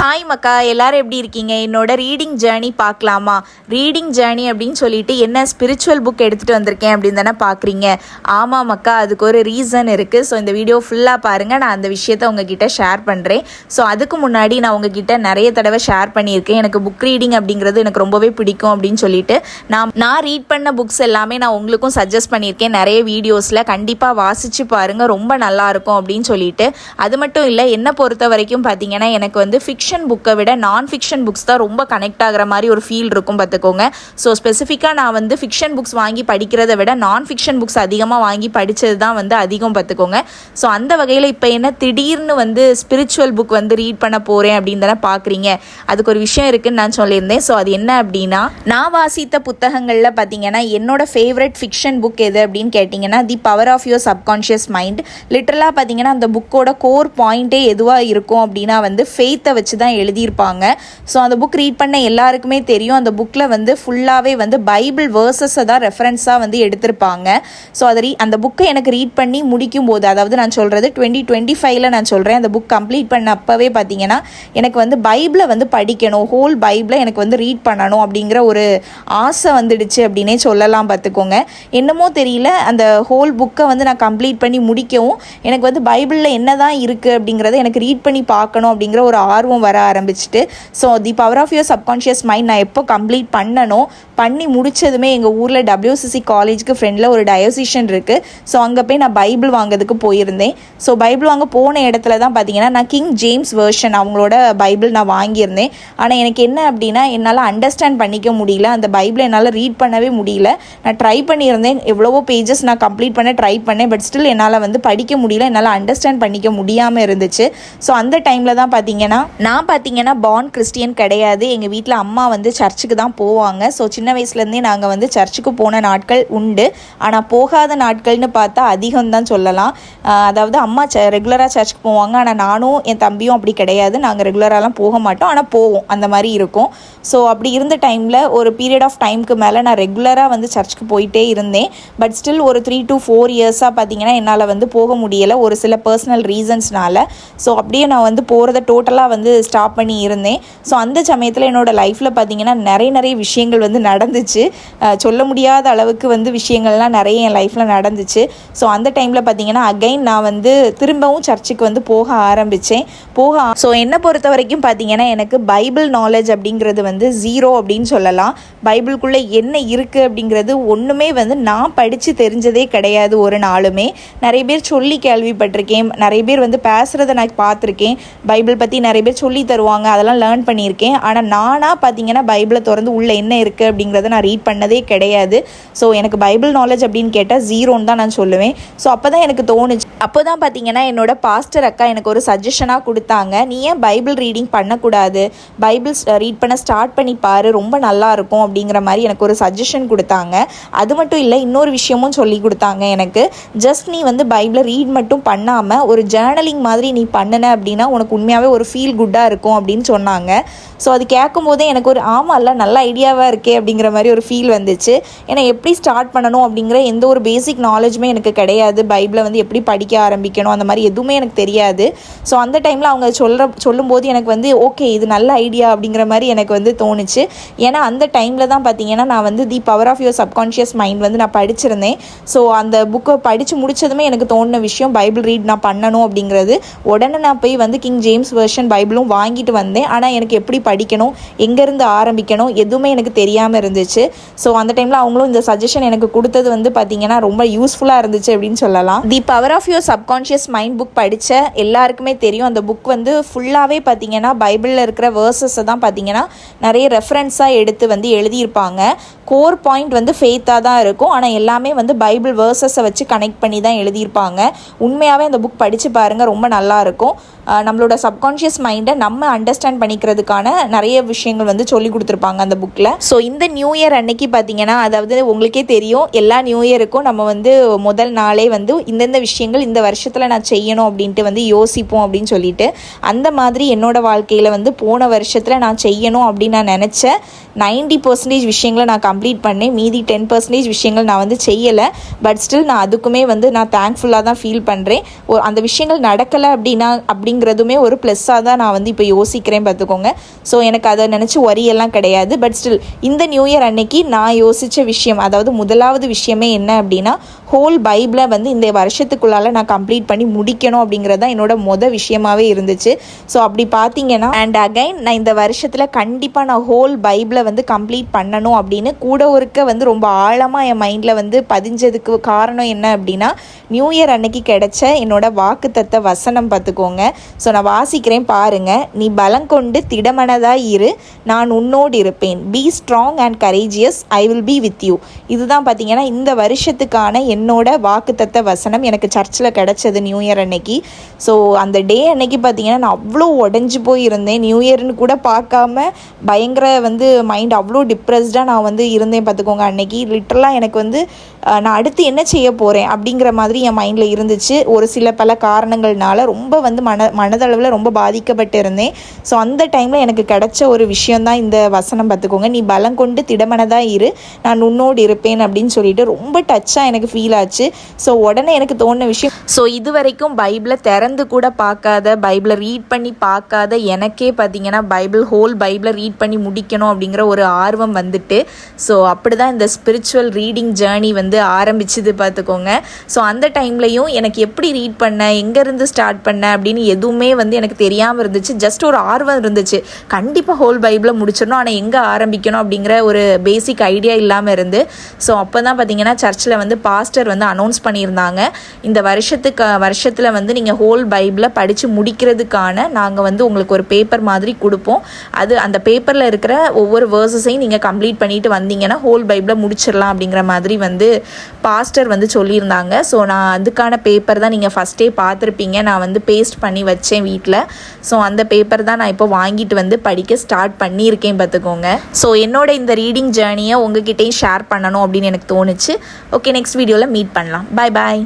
Hi மக்கா, எல்லாரும் எப்படி இருக்கீங்க? என்னோட ரீடிங் ஜேர்னி பார்க்கலாமா? ரீடிங் ஜேர்னி அப்படின்னு சொல்லிட்டு என்ன ஸ்பிரிச்சுவல் புக் எடுத்துகிட்டு வந்திருக்கேன் அப்படின்னு தானே பார்க்குறீங்க. ஆமாம் மக்கா, அதுக்கு ஒரு ரீசன் இருக்குது. ஸோ இந்த வீடியோ ஃபுல்லாக பாருங்கள், நான் அந்த விஷயத்த உங்ககிட்ட ஷேர் பண்ணுறேன். ஸோ அதுக்கு முன்னாடி நான் உங்ககிட்ட நிறைய தடவை ஷேர் பண்ணியிருக்கேன், எனக்கு புக் ரீடிங் அப்படிங்கிறது எனக்கு ரொம்பவே பிடிக்கும் அப்படின்னு சொல்லிட்டு நான் ரீட் பண்ண புக்ஸ் எல்லாமே நான் உங்களுக்கும் சஜஸ்ட் பண்ணியிருக்கேன் நிறைய வீடியோஸில். கண்டிப்பாக வாசித்து பாருங்கள், ரொம்ப நல்லாயிருக்கும் அப்படின்னு சொல்லிட்டு. அது மட்டும் இல்லை, என்னை பொறுத்த வரைக்கும் பார்த்தீங்கன்னா எனக்கு வந்து ஃபிக்ஷன் புக்கை விட நான் ஃபிக்ஷன் புக்ஸ் தான் ரொம்ப கனெக்ட் ஆகிற மாதிரி ஒரு ஃபீல் இருக்கும் பார்த்துக்கோங்க. ஸோ ஸ்பெசிஃபிக்காக நான் வந்து ஃபிக்ஷன் புக்ஸ் வாங்கி படிக்கிறத விட நான் ஃபிக்ஷன் புக்ஸ் அதிகமாக வாங்கி படித்தது தான் வந்து அதிகம் பார்த்துக்கோங்க. ஸோ அந்த வகையில் இப்போ என்ன திடீர்னு வந்து ஸ்பிரிச்சுவல் புக் வந்து ரீட் பண்ண போகிறேன் அப்படின்னு தானே பார்க்குறீங்க. அதுக்கு ஒரு விஷயம் இருக்குதுன்னு நான் சொல்லியிருந்தேன். ஸோ அது என்ன அப்படின்னா, நான் வாசித்த புத்தகங்களில் பார்த்தீங்கன்னா என்னோட ஃபேவரட் ஃபிக்ஷன் புக் எது அப்படின்னு கேட்டிங்கன்னா the power of your subconscious mind. லிட்டரலாக பார்த்தீங்கன்னா அந்த புக்கோட கோர் பாயிண்ட்டே எதுவாக இருக்கும் அப்படின்னா வந்து ஃபெய்த்தை வச்சு தான் எழுதியிருப்பாங்க. ஸோ அந்த புக் ரீட் பண்ண எல்லாருக்குமே தெரியும், அந்த புக்கில் வந்து ஃபுல்லாகவே வந்து பைபிள் வேர்சஸை தான் ரெஃபரன்ஸாக வந்து எடுத்திருப்பாங்க. ஸோ அந்த புக்கை எனக்கு ரீட் பண்ணி முடிக்கும் போது, அதாவது நான் சொல்கிறது 2025 நான் சொல்கிறேன், அந்த புக் கம்ப்ளீட் பண்ண அப்போவே பார்த்தீங்கன்னா எனக்கு வந்து பைபிளை வந்து படிக்கணும், ஹோல் பைபிளை எனக்கு வந்து ரீட் பண்ணணும் அப்படிங்கிற ஒரு ஆசை வந்துடுச்சு அப்படின்னே சொல்லலாம் பார்த்துக்கோங்க. என்னமோ தெரியல, அந்த ஹோல் புக்கை வந்து நான் கம்ப்ளீட் பண்ணி முடிக்கவும் எனக்கு வந்து பைபிளில் என்ன தான் இருக்குது அப்படிங்கிறத எனக்கு ரீட் பண்ணி பார்க்கணும் அப்படிங்கிற ஒரு ஆர்வம் வர ஆரம்பிச்சிட்டு. So the power of your subconscious mind நான் எப்போ கம்ப்ளீட் பண்ணி முடித்ததுமே எங்கள் ஊரில் WCC காலேஜுக்கு ஃப்ரெண்டில் ஒரு டயோசிஷன் இருக்குது. ஸோ அங்கே போய் நான் பைபிள் வாங்கிறதுக்கு போயிருந்தேன். ஸோ பைபிள் வாங்க போன இடத்துல தான் பார்த்தீங்கன்னா நான் கிங் ஜேம்ஸ் வெர்ஷன் அவங்களோட பைபிள் நான் வாங்கியிருந்தேன். ஆனால் எனக்கு என்ன அப்படின்னா, என்னால் அண்டர்ஸ்டாண்ட் பண்ணிக்க முடியல, அந்த பைபிளை என்னால் ரீட் பண்ணவே முடியல. நான் ட்ரை பண்ணியிருந்தேன், எவ்வளவோ பேஜஸ் நான் கம்ப்ளீட் பண்ண ட்ரை பண்ணேன், பட் ஸ்டில் என்னால் வந்து படிக்க முடியல, என்னால் அண்டர்ஸ்டாண்ட் பண்ணிக்க முடியாமல் இருந்துச்சு. ஸோ அந்த டைமில் தான் பார்த்தீங்கன்னா பார்ன் கிறிஸ்டியன் கிடையாது. எங்கள் வீட்டில் அம்மா வந்து சர்ச்சுக்கு தான் போவாங்க. ஸோ சின்ன வயசுலேருந்தே நாங்கள் வந்து சர்ச்சுக்கு போன நாட்கள் உண்டு. ஆனால் போகாத நாட்கள்னு பார்த்தா அதிகம் தான் சொல்லலாம். அதாவது அம்மா ரெகுலராக சர்ச்சுக்கு போவாங்க, ஆனால் நானும் என் தம்பியும் அப்படி கிடையாது, நாங்கள் ரெகுலராகலாம் போக மாட்டோம், ஆனால் போவோம், அந்த மாதிரி இருக்கும். ஸோ அப்படி இருந்த டைமில் ஒரு பீரியட் ஆஃப் டைமுக்கு மேலே நான் ரெகுலராக வந்து சர்ச்சுக்கு போயிட்டே இருந்தேன். பட் ஸ்டில் ஒரு 3 to 4 இயர்ஸாக பார்த்தீங்கன்னா என்னால் வந்து போக முடியலை, ஒரு சில பர்சனல் ரீசன்ஸ்னால. ஸோ அப்படியே நான் வந்து போகிறத டோட்டலாக வந்து ஸ்டாப் பண்ணி இருந்தேன். ஸோ அந்த சமயத்தில் என்னோடய லைஃப்பில் பார்த்தீங்கன்னா நிறைய விஷயங்கள் வந்து நடந்துச்சு, சொல்ல முடியாத அளவுக்கு வந்து விஷயங்கள்லாம் நிறைய என் லைஃப்பில் நடந்துச்சு. ஸோ அந்த டைமில் பார்த்தீங்கன்னா அகைன் நான் வந்து திரும்பவும் சர்ச்சுக்கு வந்து போக ஆரம்பித்தேன். ஸோ என்னை பொறுத்த வரைக்கும் பார்த்தீங்கன்னா எனக்கு பைபிள் நாலேஜ் அப்படிங்கிறது வந்து 0 அப்படின்னு சொல்லலாம். பைபிளுக்குள்ளே என்ன இருக்குது அப்படிங்கிறது ஒன்றுமே வந்து நான் படித்து தெரிஞ்சதே கிடையாது ஒரு நாளுமே. நிறைய பேர் சொல்லி கேள்விப்பட்டிருக்கேன், நிறைய பேர் வந்து பேசுகிறத நான் பார்த்துருக்கேன், பைபிள் பற்றி நிறைய பேர் சொல்லி தருவாங்க, அதெல்லாம் லேர்ன் பண்ணியிருக்கேன். ஆனால் நானாக பார்த்தீங்கன்னா பைபிளை திறந்து உள்ளே என்ன இருக்குது அப்படிங்கிறத நான் ரீட் பண்ணதே கிடையாது. ஸோ எனக்கு பைபிள் நாலேஜ் அப்படின்னு கேட்டால் 0ன்னு தான் நான் சொல்லுவேன். ஸோ அப்போ தான் எனக்கு தோணுச்சு, அப்போ தான் பார்த்தீங்கன்னா என்னோட பாஸ்டர் அக்கா எனக்கு ஒரு சஜஷனாக கொடுத்தாங்க, நீ ஏன் பைபிள் ரீடிங் பண்ணக்கூடாது, பைபிள் ரீட் பண்ண ஸ்டார்ட் பண்ணி பாரு, ரொம்ப நல்லாயிருக்கும் அப்படிங்கிற மாதிரி எனக்கு ஒரு சஜஷன் கொடுத்தாங்க. அது மட்டும் இல்லை, இன்னொரு விஷயமும் சொல்லி கொடுத்தாங்க எனக்கு, ஜஸ்ட் நீ வந்து பைபிளை ரீட் மட்டும் பண்ணாமல் ஒரு ஜேர்னலிங் மாதிரி நீ பண்ணின அப்படின்னா உனக்கு உண்மையாகவே ஒரு ஃபீல் குட்டாக இருக்கும் அப்படின்னு சொன்னாங்க. ஸோ அது கேட்கும் போதே எனக்கு ஒரு ஆமாம்ல, நல்ல ஐடியாவாக இருக்கே அப்படிங்கிற மாதிரி ஒரு ஃபீல் வந்துச்சு. ஏன்னா எப்படி ஸ்டார்ட் பண்ணணும் அப்படிங்கிற எந்த ஒரு பேசிக் நாலேஜுமே எனக்கு கிடையாது, பைபிளை வந்து எப்படி படிக்க ஆரம்பிக்கணும் அந்த மாதிரி எதுவுமே எனக்கு தெரியாது. ஸோ அந்த டைமில் அவங்க சொல்லும்போது எனக்கு வந்து ஓகே இது நல்ல ஐடியா அப்படிங்கிற மாதிரி எனக்கு வந்து தோணுச்சு. ஏன்னா அந்த டைமில் தான் பார்த்தீங்கன்னா நான் வந்து the power of your subconscious mind வந்து நான் படிச்சிருந்தேன். ஸோ அந்த புக்கை படித்து முடித்ததுமே எனக்கு தோணின விஷயம் பைபிள் ரீட் நான் பண்ணணும் அப்படிங்கிறது. உடனே நான் போய் வந்து கிங் ஜேம்ஸ் வெர்ஷன் பைபிளும் வாங்கிட்டு வந்தேன். ஆனால் எனக்கு எப்படி படிக்கணும், எங்கேருந்து ஆரம்பிக்கணும் எதுவுமே எனக்கு தெரியாமல் இருந்துச்சு. ஸோ அந்த டைமில் அவங்களும் இந்த சஜஷன் எனக்கு கொடுத்தது வந்து பார்த்தீங்கன்னா ரொம்ப யூஸ்ஃபுல்லாக இருந்துச்சு அப்படின்னு சொல்லலாம். The power of your subconscious mind book படித்த எல்லாருக்குமே தெரியும், அந்த புக் வந்து ஃபுல்லாகவே பார்த்தீங்கன்னா பைபிளில் இருக்கிற வேர்சஸை தான் பார்த்தீங்கன்னா நிறைய ரெஃபரன்ஸாக எடுத்து வந்து எழுதியிருப்பாங்க. கோர் பாயிண்ட் வந்து ஃபெய்த்தாக தான் இருக்கும், ஆனால் எல்லாமே வந்து பைபிள் வேர்சஸை வச்சு கனெக்ட் பண்ணி தான் எழுதியிருப்பாங்க. உண்மையாகவே அந்த புக் படித்து பாருங்கள், ரொம்ப நல்லாயிருக்கும். நம்மளோட சப்கான்ஷியஸ் மைண்டை நம்ம அண்டர்ஸ்டாண்ட் பண்ணிக்கிறதுக்கான நிறைய விஷயங்கள் வந்து சொல்லி கொடுத்துருப்பாங்க அந்த புக்கில். ஸோ இந்த நியூ இயர் அன்னைக்கு பார்த்தீங்கன்னா, அதாவது உங்களுக்கே தெரியும் எல்லா நியூ இயருக்கும் நம்ம வந்து முதல் நாளே வந்து இந்தந்த விஷயங்கள் இந்த வருஷத்தில் நான் செய்யணும் அப்படின்ட்டு வந்து யோசிப்போம் அப்படின்னு சொல்லிட்டு அந்த மாதிரி என்னோடய வாழ்க்கையில் வந்து போன வருஷத்தில் நான் செய்யணும் அப்படின்னு நான் நினச்ச 90% விஷயங்களை நான் கம்ப்ளீட் பண்ணேன். மீதி 10% விஷயங்கள் நான் வந்து செய்யலை. பட் ஸ்டில் நான் அதுக்குமே வந்து நான் தேங்க்ஃபுல்லாக தான் ஃபீல் பண்ணுறேன். அந்த விஷயங்கள் நடக்கலை அப்படிங்கிறதுமே ஒரு ப்ளஸ்ஸாக தான் நான் வந்து இப்போ யோசிக்கிறேன் பார்த்துக்கோங்க. ஸோ எனக்கு அதை நினச்சி ஒரியெல்லாம் கிடையாது. பட் ஸ்டில் இந்த நியூ இயர் அன்னைக்கு நான் யோசித்த விஷயம், அதாவது முதலாவது விஷயமே என்ன அப்படின்னா ஹோல் பைபிளை வந்து இந்த வருஷத்துக்குள்ளால் நான் கம்ப்ளீட் பண்ணி முடிக்கணும் அப்படிங்கிறது தான் என்னோட விஷயமாகவே இருந்துச்சு. ஸோ அப்படி பார்த்தீங்கன்னா அண்ட் அகைன் நான் இந்த வருஷத்தில் கண்டிப்பாக நான் ஹோல் பைபிளை வந்து கம்ப்ளீட் பண்ணணும் அப்படின்னு கூட ஒருக்க வந்து ரொம்ப ஆழமாக என் மைண்டில் வந்து பதிஞ்சதுக்கு காரணம் என்ன அப்படின்னா நியூ இயர் அன்னைக்கு கிடைச்ச என்னோட வாக்குத்தத்த வசனம் பார்த்துக்கோங்க. ஸோ நான் வாசிக்கிறேன் பாருங்க. நீ பலங்கொண்டு திடமனதாக இரு, நான் உன்னோடு இருப்பேன். Be strong and courageous, I will be with you. இதுதான் பார்த்தீங்கன்னா இந்த வருஷத்துக்கான என்னோட வாக்குத்தத்த வசனம் எனக்கு சர்ச்சில் கிடச்சது நியூ இயர் அன்னைக்கு. ஸோ அந்த டே அன்னைக்கு பார்த்தீங்கன்னா நான் அவ்வளோ உடஞ்சி போயிருந்தேன். நியூ இயர்னு கூட பார்க்காம பயங்கர வந்து மைண்ட் அவ்வளோ டிப்ரெஸ்டாக நான் வந்து இருந்தேன் பார்த்துக்கோங்க. அன்னைக்கு லிட்டரலாக எனக்கு வந்து நான் அடுத்து என்ன செய்ய போகிறேன் அப்படிங்கிற மாதிரி என் மைண்டில் இருந்துச்சு. ஒரு சில பல காரணங்கள்னால ரொம்ப வந்து மனதளவில் ரொம்ப பாதிக்கப்பட்டு இருந்தேன். ஸோ அந்த டைமில் எனக்கு கிடைச்ச ஒரு விஷயந்தான் இந்த வசனம் பார்த்துக்கோங்க. நீ பலம் கொண்டு திடமனதாக இரு, நான் உன்னோடு இருப்பேன் அப்படின்னு சொல்லிட்டு ரொம்ப டச்சாக எனக்கு ஃபீல் ஆச்சு. ஸோ உடனே எனக்கு தோணுன விஷயம், ஸோ இது வரைக்கும் பைபிளை திறந்து கூட பார்க்காத, பைபிளை ரீட் பண்ணி பார்க்காத எனக்கே பார்த்தீங்கன்னா ஹோல் பைபிளை ரீட் பண்ணி முடிக்கணும் அப்படிங்கிற ஒரு ஆர்வம் வந்துட்டு, ஸோ அப்படி தான் இந்த ஸ்பிரிச்சுவல் ரீடிங் ஜேர்னி வந்து ஆரம்பிச்சுது பார்த்துக்கோங்க. ஸோ அந்த டைம்லையும் எனக்கு எப்படி ரீட் பண்ண, எங்கேருந்து ஸ்டார்ட் பண்ண அப்படின்னு எதுவுமே வந்து எனக்கு தெரியாமல் இருந்துச்சு. ஜஸ்ட் ஒரு ஆர்வம் இருந்துச்சு, கண்டிப்பாக ஹோல் பைபிளை முடிச்சிடணும், ஆனால் எங்கே ஆரம்பிக்கணும் அப்படிங்கிற ஒரு பேசிக் ஐடியா இல்லாமல் இருந்து. ஸோ அப்போ தான் பார்த்தீங்கன்னா சர்ச்சில் வந்து பாஸ்டர் வந்து அனௌன்ஸ் பண்ணியிருந்தாங்க, இந்த வருஷத்தில் வந்து நீங்கள் ஹோல் பைபிளை படித்து முடிக்கிறதுக்கான நாங்கள் வந்து உங்களுக்கு ஒரு பேப்பர் மாதிரி கொடுப்போம். அந்த பேப்பரில் இருக்கிற ஒவ்வொரு வேர்சஸையும் நீங்கள் கம்ப்ளீட் பண்ணிட்டு வந்தீங்கன்னா ஹோல் பைபிளை முடிச்சிடலாம் அப்படிங்கிற மாதிரி வந்து பாஸ்டர் வந்து சொல்லியிருந்தாங்க. ஸோ நான் அதுக்கான பேப்பர் தான் நீங்கள் ஃபஸ்ட்டே பார்த்துருப்பீங்க, நான் வந்து பேஸ்ட் பண்ணி வச்சேன் வீட்டில். ஸோ அந்த பேப்பர் தான் நான் இப்போ வாங்கிட்டு வந்து படிக்க ஸ்டார்ட் பண்ணியிருக்கேன் பார்த்துக்கோங்க. ஸோ என்னோட இந்த ரீடிங் ஜேர்னியை உங்ககிட்டையும் ஷேர் பண்ணணும் அப்படின்னு எனக்கு தோணுச்சு. ஓகே, நெக்ஸ்ட் வீடியோவில் மீட் பண்ணலாம். பாய் பாய்.